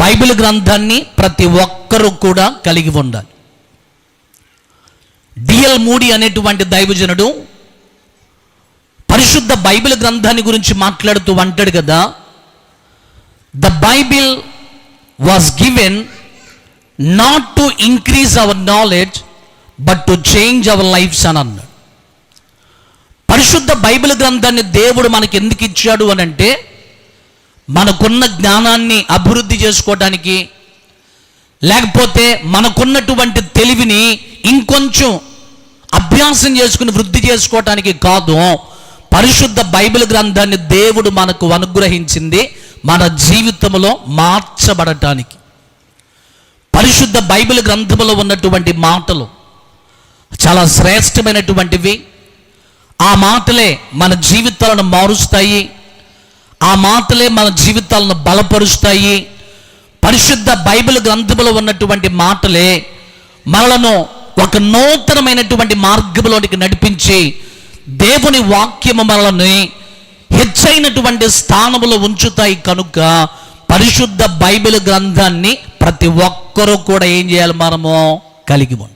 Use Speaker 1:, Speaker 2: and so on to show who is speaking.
Speaker 1: Bible గ్రంథాన్ని ప్రతి ఒక్కరూ కూడా కలిగి ఉండాలి. డిఎల్ మూడీ అనేటువంటి దైవజనుడు పరిశుద్ధ బైబిల్ గ్రంథాన్ని గురించి మాట్లాడుతూ అంటాడు కదా, the Bible was given not to increase our knowledge but to change our lives అని అన్నాడు. పరిశుద్ధ బైబిల్ గ్రంథాన్ని దేవుడు మనకి ఎందుకు ఇచ్చాడు అని అంటే, మనకున్న జ్ఞానాన్ని అభివృద్ధి చేసుకోవడానికి, లేకపోతే మనకున్నటువంటి తెలివిని ఇంకొంచెం అభ్యాసం చేసుకుని వృద్ధి చేసుకోవటానికి కాదు. పరిశుద్ధ బైబిల్ గ్రంథాన్ని దేవుడు మనకు అనుగ్రహించింది మన జీవితంలో మార్చబడటానికి. పరిశుద్ధ బైబిల్ గ్రంథంలో ఉన్నటువంటి మాటలు చాలా శ్రేష్టమైనటువంటివి. ఆ మాటలే మన జీవితాలను మారుస్తాయి, ఆ మాటలే మన జీవితాలను బలపరుస్తాయి. పరిశుద్ధ బైబిల్ గ్రంథంలో ఉన్నటువంటి మాటలే మనలను ఒక నూతనమైనటువంటి మార్గంలోనికి నడిపించి దేవుని వాక్యము మనల్ని హెచ్చైనటువంటి స్థానంలో ఉంచుతాయి. కనుక పరిశుద్ధ బైబిల్ గ్రంథాన్ని ప్రతి ఒక్కరూ కూడా ఏం చేయాలి, మనము కలిగి ఉండాలి.